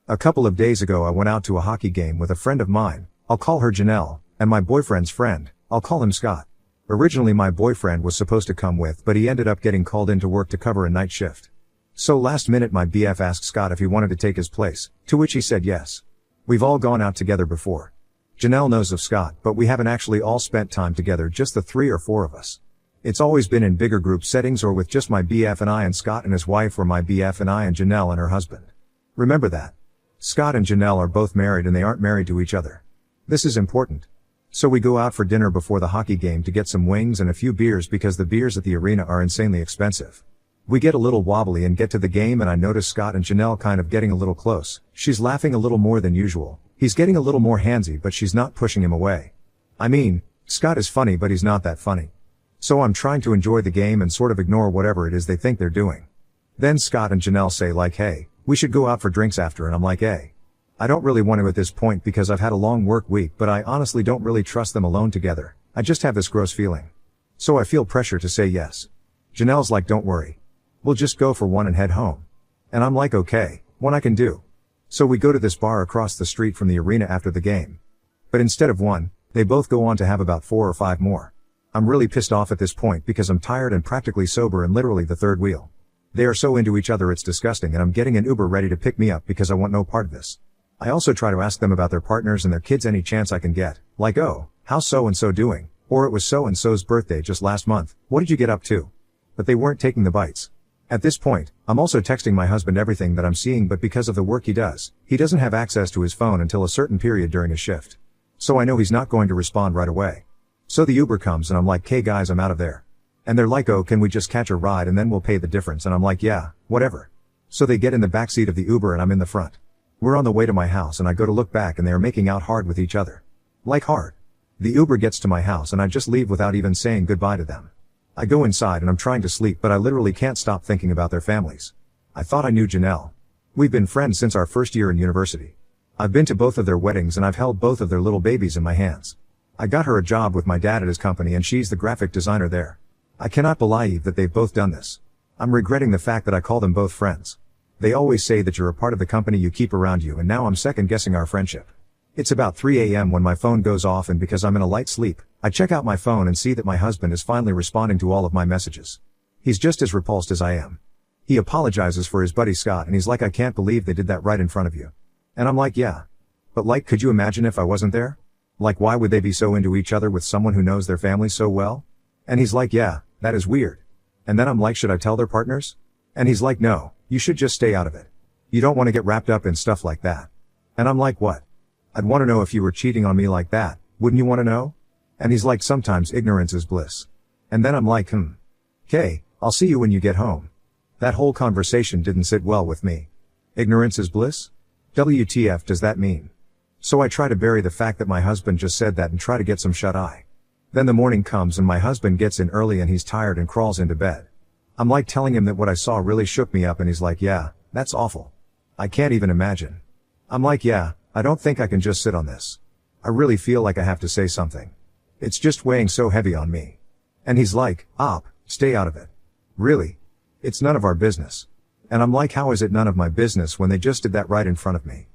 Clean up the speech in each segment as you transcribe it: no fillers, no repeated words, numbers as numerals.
A couple of days ago I went out to a hockey game with a friend of mine, I'll call her Janelle, and my boyfriend's friend, I'll call him Scott. Originally my boyfriend was supposed to come with, but he ended up getting called into work to cover a night shift. So last minute my BF asked Scott if he wanted to take his place, to which he said yes. We've all gone out together before. Janelle knows of Scott, but we haven't actually all spent time together, just the 3 or 4 of us. It's always been in bigger group settings or with just my BF and I and Scott and his wife, or my BF and I and Janelle and her husband. Remember that. Scott and Janelle are both married and they aren't married to each other. This is important. So we go out for dinner before the hockey game to get some wings and a few beers because the beers at the arena are insanely expensive. We get a little wobbly and get to the game, and I notice Scott and Janelle kind of getting a little close. She's laughing a little more than usual. He's getting a little more handsy, but she's not pushing him away. I mean, Scott is funny, but he's not that funny. So I'm trying to enjoy the game and sort of ignore whatever it is they think they're doing. Then Scott and Janelle say like, hey, we should go out for drinks after, and I'm like, hey. I don't really want to at this point because I've had a long work week, but I honestly don't really trust them alone together. I just have this gross feeling. So I feel pressure to say yes. Janelle's like, don't worry. We'll just go for one and head home. And I'm like, okay, one I can do. So we go to this bar across the street from the arena after the game. But instead of one, they both go on to have about 4 or 5 more. I'm really pissed off at this point because I'm tired and practically sober and literally the third wheel. They are so into each other it's disgusting, and I'm getting an Uber ready to pick me up because I want no part of this. I also try to ask them about their partners and their kids any chance I can get, like, oh, how's so-and-so doing? Or it was so-and-so's birthday just last month, what did you get up to? But they weren't taking the bites. At this point, I'm also texting my husband everything that I'm seeing, but because of the work he doesn't have access to his phone until a certain period during his shift. So I know he's not going to respond right away. So the Uber comes and I'm like, hey guys, I'm out of there. And they're like, oh, can we just catch a ride and then we'll pay the difference? And I'm like, yeah, whatever. So they get in the backseat of the Uber and I'm in the front. We're on the way to my house and I go to look back and they are making out hard with each other. Like hard. The Uber gets to my house and I just leave without even saying goodbye to them. I go inside and I'm trying to sleep, but I literally can't stop thinking about their families. I thought I knew Janelle. We've been friends since our first year in university. I've been to both of their weddings and I've held both of their little babies in my hands. I got her a job with my dad at his company and she's the graphic designer there. I cannot believe that they've both done this. I'm regretting the fact that I call them both friends. They always say that you're a part of the company you keep around you, and now I'm second guessing our friendship. It's about 3 a.m. when my phone goes off, and because I'm in a light sleep, I check out my phone and see that my husband is finally responding to all of my messages. He's just as repulsed as I am. He apologizes for his buddy Scott and he's like, I can't believe they did that right in front of you. And I'm like, yeah. But like, could you imagine if I wasn't there? Like, why would they be so into each other with someone who knows their family so well? And he's like, yeah, that is weird. And then I'm like, should I tell their partners? And he's like, no, you should just stay out of it. You don't want to get wrapped up in stuff like that. And I'm like, what? I'd want to know if you were cheating on me like that, wouldn't you want to know? And he's like, sometimes ignorance is bliss. And then I'm like, okay, I'll see you when you get home. That whole conversation didn't sit well with me. Ignorance is bliss? WTF does that mean? So I try to bury the fact that my husband just said that and try to get some shut-eye. Then the morning comes and my husband gets in early and he's tired and crawls into bed. I'm like telling him that what I saw really shook me up and he's like, yeah, that's awful. I can't even imagine. I'm like, yeah, I don't think I can just sit on this. I really feel like I have to say something. It's just weighing so heavy on me. And he's like, op, stay out of it. Really? It's none of our business. And I'm like, how is it none of my business when they just did that right in front of me?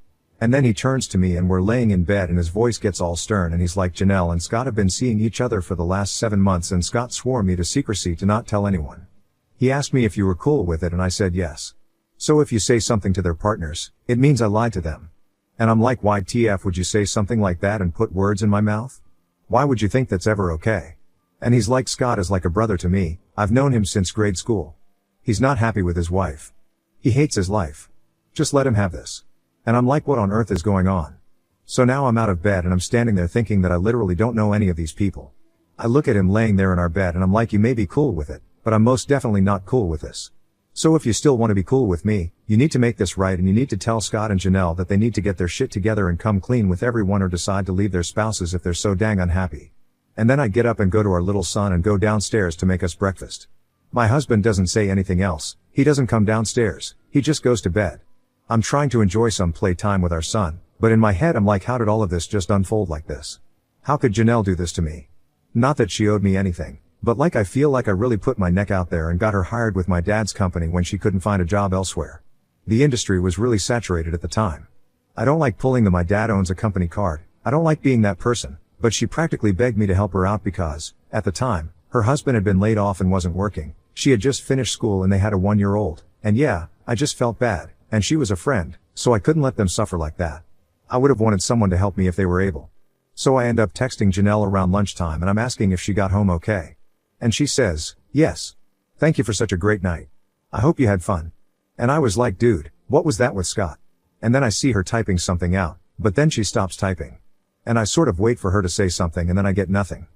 And then he turns to me and we're laying in bed and his voice gets all stern and he's like, Janelle and Scott have been seeing each other for the last 7 months and Scott swore me to secrecy to not tell anyone. He asked me if you were cool with it and I said yes. So if you say something to their partners, it means I lied to them. And I'm like, why TF would you say something like that and put words in my mouth? Why would you think that's ever okay? And he's like, Scott is like a brother to me, I've known him since grade school. He's not happy with his wife. He hates his life. Just let him have this. And I'm like, what on earth is going on? So now I'm out of bed and I'm standing there thinking that I literally don't know any of these people. I look at him laying there in our bed and I'm like, you may be cool with it, but I'm most definitely not cool with this. So if you still want to be cool with me, you need to make this right and you need to tell Scott and Janelle that they need to get their shit together and come clean with everyone or decide to leave their spouses if they're so dang unhappy. And then I get up and go to our little son and go downstairs to make us breakfast. My husband doesn't say anything else, he doesn't come downstairs, he just goes to bed. I'm trying to enjoy some playtime with our son, but in my head I'm like, how did all of this just unfold like this? How could Janelle do this to me? Not that she owed me anything, but like I feel like I really put my neck out there and got her hired with my dad's company when she couldn't find a job elsewhere. The industry was really saturated at the time. I don't like pulling the my dad owns a company card, I don't like being that person, but she practically begged me to help her out because, at the time, her husband had been laid off and wasn't working, she had just finished school and they had a 1-year-old, and yeah, I just felt bad, and she was a friend, so I couldn't let them suffer like that. I would have wanted someone to help me if they were able. So I end up texting Janelle around lunchtime and I'm asking if she got home okay. And she says, yes. Thank you for such a great night. I hope you had fun. And I was like, dude, what was that with Scott? And then I see her typing something out, but then she stops typing. And I sort of wait for her to say something and then I get nothing.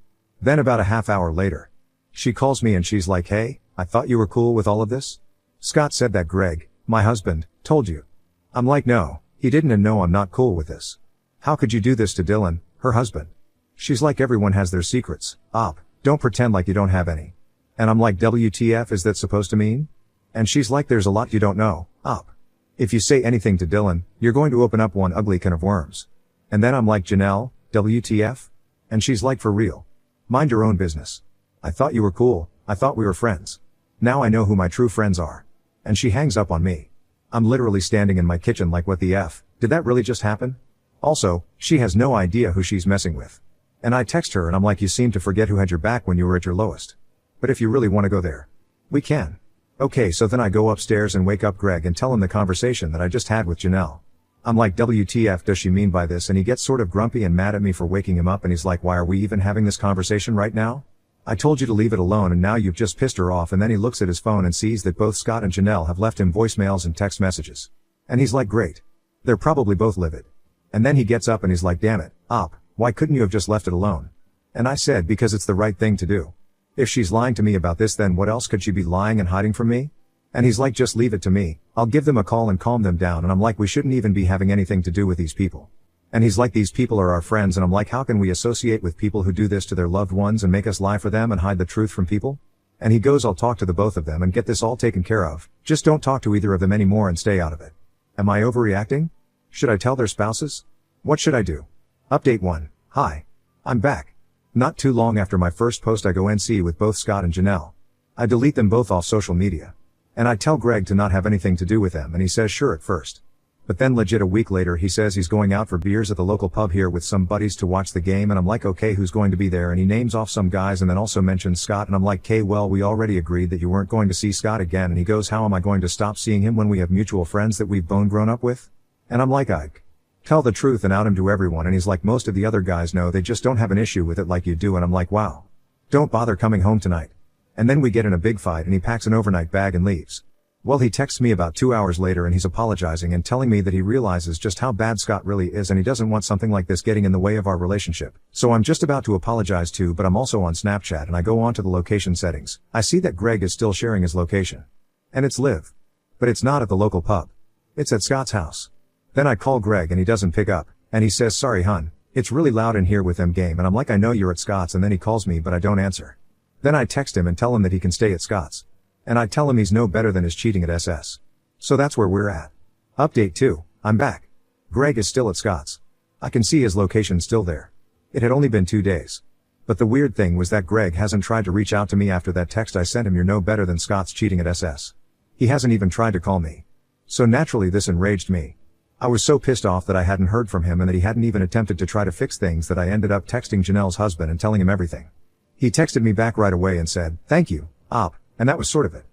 Then about a half hour later, she calls me and she's like, hey, I thought you were cool with all of this? Scott said that Greg, my husband, told you. I'm like, no, he didn't, and no, I'm not cool with this. How could you do this to Dylan, her husband? She's like, everyone has their secrets, Op, don't pretend like you don't have any. And I'm like, WTF is that supposed to mean? And she's like, there's a lot you don't know, Op. If you say anything to Dylan, you're going to open up one ugly can of worms. And then I'm like, Janelle, WTF? And she's like, for real. Mind your own business. I thought you were cool, I thought we were friends. Now I know who my true friends are. And she hangs up on me. I'm literally standing in my kitchen like, what the F, did that really just happen? Also, she has no idea who she's messing with. And I text her and I'm like, you seem to forget who had your back when you were at your lowest. But if you really want to go there, we can. Okay, so then I go upstairs and wake up Greg and tell him the conversation that I just had with Janelle. I'm like, WTF does she mean by this? And he gets sort of grumpy and mad at me for waking him up and he's like, why are we even having this conversation right now? I told you to leave it alone and now you've just pissed her off. And then he looks at his phone and sees that both Scott and Janelle have left him voicemails and text messages. And he's like, great. They're probably both livid. And then he gets up and he's like, damn it, Op, why couldn't you have just left it alone? And I said, because it's the right thing to do. If she's lying to me about this, then what else could she be lying and hiding from me? And he's like, just leave it to me, I'll give them a call and calm them down. And I'm like, we shouldn't even be having anything to do with these people. And he's like, these people are our friends. And I'm like, how can we associate with people who do this to their loved ones and make us lie for them and hide the truth from people? And he goes, I'll talk to the both of them and get this all taken care of. Just don't talk to either of them anymore and stay out of it. Am I overreacting? Should I tell their spouses? What should I do? Update 1. Hi. I'm back. Not too long after my first post I go NC with both Scott and Janelle. I delete them both off social media. And I tell Greg to not have anything to do with them and he says sure at first. But then legit a week later he says he's going out for beers at the local pub here with some buddies to watch the game. And I'm like, okay, who's going to be there? And he names off some guys and then also mentions Scott. And I'm like, okay, well, we already agreed that you weren't going to see Scott again. And he goes, how am I going to stop seeing him when we have mutual friends that we've both grown up with? And I'm like, Ike. Tell the truth and out him to everyone. And he's like, most of the other guys know, they just don't have an issue with it like you do. And I'm like, wow. Don't bother coming home tonight. And then we get in a big fight and he packs an overnight bag and leaves. Well, he texts me about 2 hours later and he's apologizing and telling me that he realizes just how bad Scott really is and he doesn't want something like this getting in the way of our relationship. So I'm just about to apologize too, but I'm also on Snapchat and I go on to the location settings. I see that Greg is still sharing his location. And it's live. But it's not at the local pub. It's at Scott's house. Then I call Greg and he doesn't pick up. And he says, sorry hun, it's really loud in here with them game. And I'm like, I know you're at Scott's. And then he calls me but I don't answer. Then I text him and tell him that he can stay at Scott's. And I tell him he's no better than his cheating at SS. So that's where we're at. Update 2. I'm back. Greg is still at Scott's. I can see his location still there. It had only been 2 days. But the weird thing was that Greg hasn't tried to reach out to me after that text I sent him, you're no better than Scott's cheating at SS. He hasn't even tried to call me. So naturally this enraged me. I was so pissed off that I hadn't heard from him and that he hadn't even attempted to try to fix things that I ended up texting Janelle's husband and telling him everything. He texted me back right away and said, thank you, Op. And that was sort of it.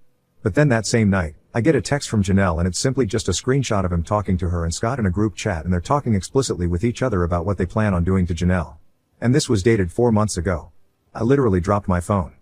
But then that same night, I get a text from Janelle and it's simply just a screenshot of him talking to her and Scott in a group chat, and they're talking explicitly with each other about what they plan on doing to Janelle. And this was dated 4 months ago. I literally dropped my phone.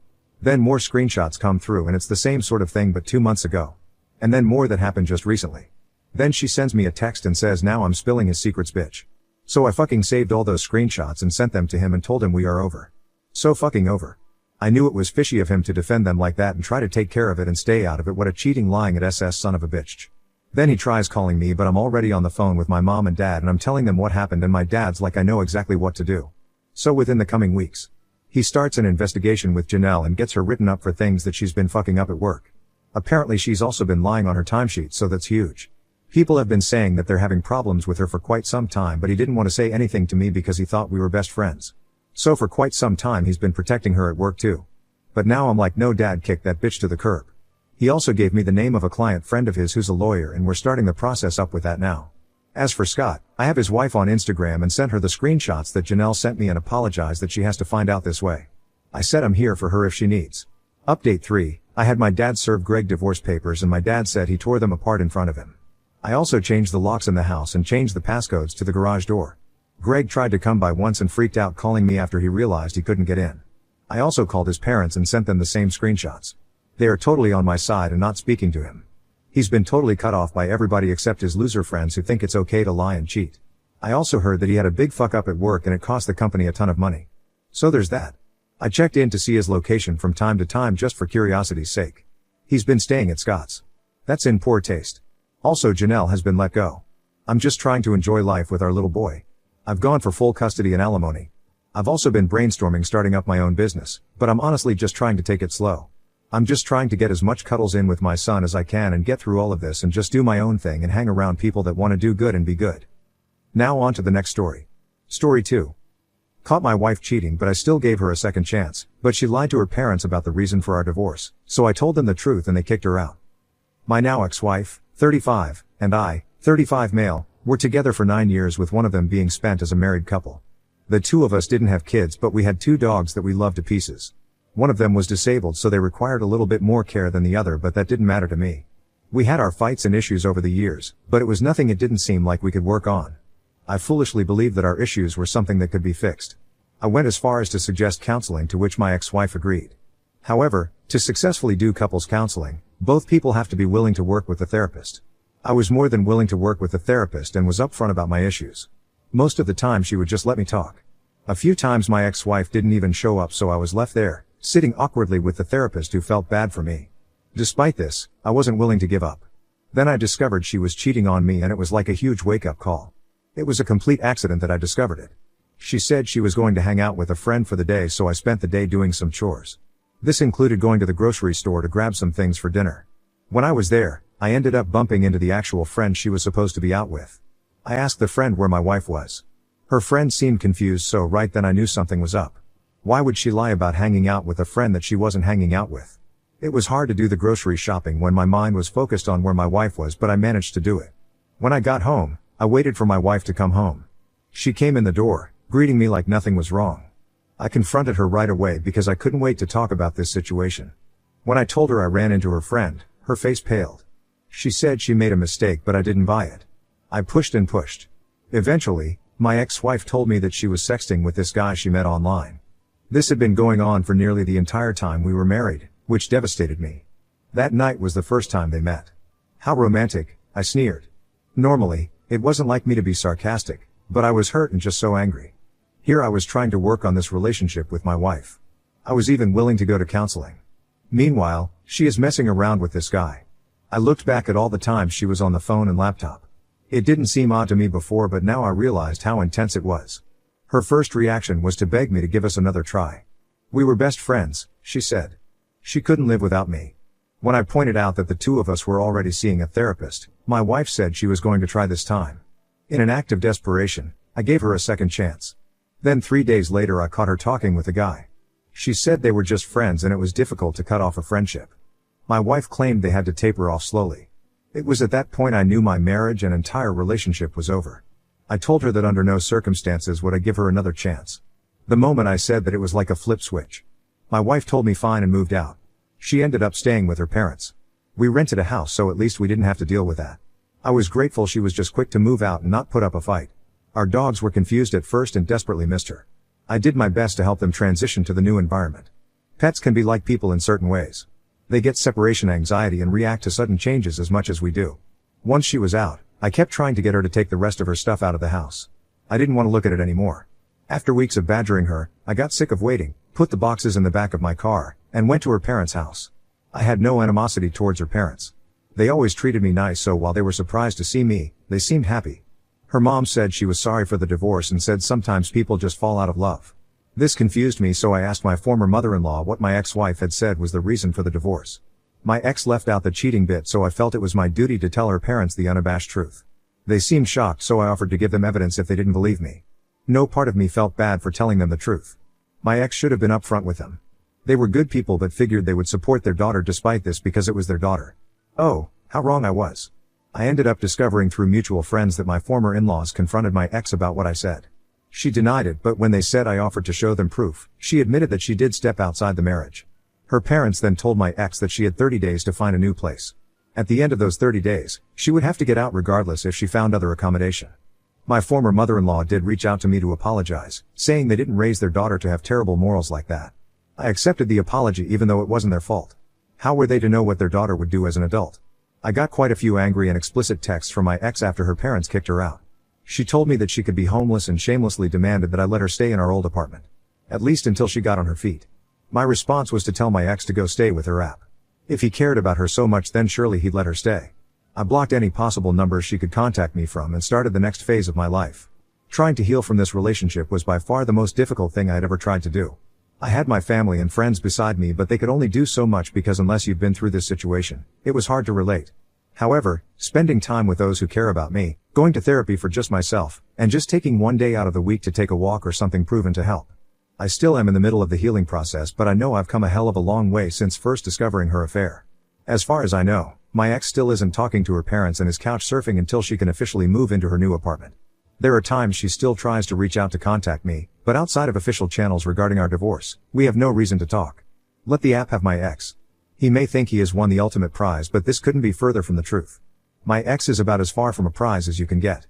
Then more screenshots come through and it's the same sort of thing but 2 months ago. And then more that happened just recently. Then she sends me a text and says now I'm spilling his secrets, bitch. So I fucking saved all those screenshots and sent them to him and told him we are over. So fucking over. I knew it was fishy of him to defend them like that and try to take care of it and stay out of it. What a cheating, lying at SS son of a bitch. Then he tries calling me but I'm already on the phone with my mom and dad and I'm telling them what happened and my dad's like, I know exactly what to do. So within the coming weeks, he starts an investigation with Janelle and gets her written up for things that she's been fucking up at work. Apparently she's also been lying on her timesheet, so that's huge. People have been saying that they're having problems with her for quite some time, but he didn't want to say anything to me because he thought we were best friends. So for quite some time he's been protecting her at work too. But now I'm like, no dad, kick that bitch to the curb. He also gave me the name of a client friend of his who's a lawyer and we're starting the process up with that now. As for Scott, I have his wife on Instagram and sent her the screenshots that Janelle sent me and apologized that she has to find out this way. I said I'm here for her if she needs. Update 3, I had my dad serve Greg divorce papers and my dad said he tore them apart in front of him. I also changed the locks in the house and changed the passcodes to the garage door. Greg tried to come by once and freaked out calling me after he realized he couldn't get in. I also called his parents and sent them the same screenshots. They are totally on my side and not speaking to him. He's been totally cut off by everybody except his loser friends who think it's okay to lie and cheat. I also heard that he had a big fuck up at work and it cost the company a ton of money. So there's that. I checked in to see his location from time to time just for curiosity's sake. He's been staying at Scott's. That's in poor taste. Also, Janelle has been let go. I'm just trying to enjoy life with our little boy. I've gone for full custody and alimony. I've also been brainstorming starting up my own business, but I'm honestly just trying to take it slow. I'm just trying to get as much cuddles in with my son as I can and get through all of this and just do my own thing and hang around people that want to do good and be good. Now on to the next story. Story 2. Caught my wife cheating, but I still gave her a second chance, but she lied to her parents about the reason for our divorce, so I told them the truth and they kicked her out. My now ex-wife, 35, and I, 35 male, were together for 9 years with one of them being spent as a married couple. The two of us didn't have kids, but we had 2 dogs that we loved to pieces. One of them was disabled, so they required a little bit more care than the other, but that didn't matter to me. We had our fights and issues over the years, but it was nothing it didn't seem like we could work on. I foolishly believed that our issues were something that could be fixed. I went as far as to suggest counseling, to which my ex-wife agreed. However, to successfully do couples counseling, both people have to be willing to work with the therapist. I was more than willing to work with the therapist and was upfront about my issues. Most of the time she would just let me talk. A few times my ex-wife didn't even show up, so I was left there, sitting awkwardly with the therapist who felt bad for me. Despite this, I wasn't willing to give up. Then I discovered she was cheating on me and it was like a huge wake-up call. It was a complete accident that I discovered it. She said she was going to hang out with a friend for the day, so I spent the day doing some chores. This included going to the grocery store to grab some things for dinner. When I was there, I ended up bumping into the actual friend she was supposed to be out with. I asked the friend where my wife was. Her friend seemed confused, so right then I knew something was up. Why would she lie about hanging out with a friend that she wasn't hanging out with? It was hard to do the grocery shopping when my mind was focused on where my wife was, but I managed to do it. When I got home, I waited for my wife to come home. She came in the door, greeting me like nothing was wrong. I confronted her right away because I couldn't wait to talk about this situation. When I told her I ran into her friend, her face paled. She said she made a mistake, but I didn't buy it. I pushed and pushed. Eventually, my ex-wife told me that she was sexting with this guy she met online. This had been going on for nearly the entire time we were married, which devastated me. That night was the first time they met. How romantic, I sneered. Normally, it wasn't like me to be sarcastic, but I was hurt and just so angry. Here I was trying to work on this relationship with my wife. I was even willing to go to counseling. Meanwhile, she is messing around with this guy. I looked back at all the times she was on the phone and laptop. It didn't seem odd to me before, but now I realized how intense it was. Her first reaction was to beg me to give us another try. We were best friends, she said. She couldn't live without me. When I pointed out that the two of us were already seeing a therapist, my wife said she was going to try this time. In an act of desperation, I gave her a second chance. Then 3 days later I caught her talking with a guy. She said they were just friends and it was difficult to cut off a friendship. My wife claimed they had to taper off slowly. It was at that point I knew my marriage and entire relationship was over. I told her that under no circumstances would I give her another chance. The moment I said that, it was like a flip switch. My wife told me fine and moved out. She ended up staying with her parents. We rented a house, so at least we didn't have to deal with that. I was grateful she was just quick to move out and not put up a fight. Our dogs were confused at first and desperately missed her. I did my best to help them transition to the new environment. Pets can be like people in certain ways. They get separation anxiety and react to sudden changes as much as we do. Once she was out, I kept trying to get her to take the rest of her stuff out of the house. I didn't want to look at it anymore. After weeks of badgering her, I got sick of waiting, put the boxes in the back of my car, and went to her parents' house. I had no animosity towards her parents. They always treated me nice, so while they were surprised to see me, they seemed happy. Her mom said she was sorry for the divorce and said sometimes people just fall out of love. This confused me, so I asked my former mother-in-law what my ex-wife had said was the reason for the divorce. My ex left out the cheating bit, so I felt it was my duty to tell her parents the unabashed truth. They seemed shocked, so I offered to give them evidence if they didn't believe me. No part of me felt bad for telling them the truth. My ex should have been upfront with them. They were good people but figured they would support their daughter despite this because it was their daughter. Oh, how wrong I was. I ended up discovering through mutual friends that my former in-laws confronted my ex about what I said. She denied it, but when they said I offered to show them proof, she admitted that she did step outside the marriage. Her parents then told my ex that she had 30 days to find a new place. At the end of those 30 days, she would have to get out regardless if she found other accommodation. My former mother-in-law did reach out to me to apologize, saying they didn't raise their daughter to have terrible morals like that. I accepted the apology even though it wasn't their fault. How were they to know what their daughter would do as an adult? I got quite a few angry and explicit texts from my ex after her parents kicked her out. She told me that she could be homeless and shamelessly demanded that I let her stay in our old apartment. At least until she got on her feet. My response was to tell my ex to go stay with her app. If he cared about her so much, then surely he'd let her stay. I blocked any possible numbers she could contact me from and started the next phase of my life. Trying to heal from this relationship was by far the most difficult thing I had ever tried to do. I had my family and friends beside me, but they could only do so much because unless you've been through this situation, it was hard to relate. However, spending time with those who care about me, going to therapy for just myself, and just taking one day out of the week to take a walk or something proven to help. I still am in the middle of the healing process, but I know I've come a hell of a long way since first discovering her affair. As far as I know, my ex still isn't talking to her parents and is couch surfing until she can officially move into her new apartment. There are times she still tries to reach out to contact me, but outside of official channels regarding our divorce, we have no reason to talk. Let the app have my ex. He may think he has won the ultimate prize, but this couldn't be further from the truth. My ex is about as far from a prize as you can get.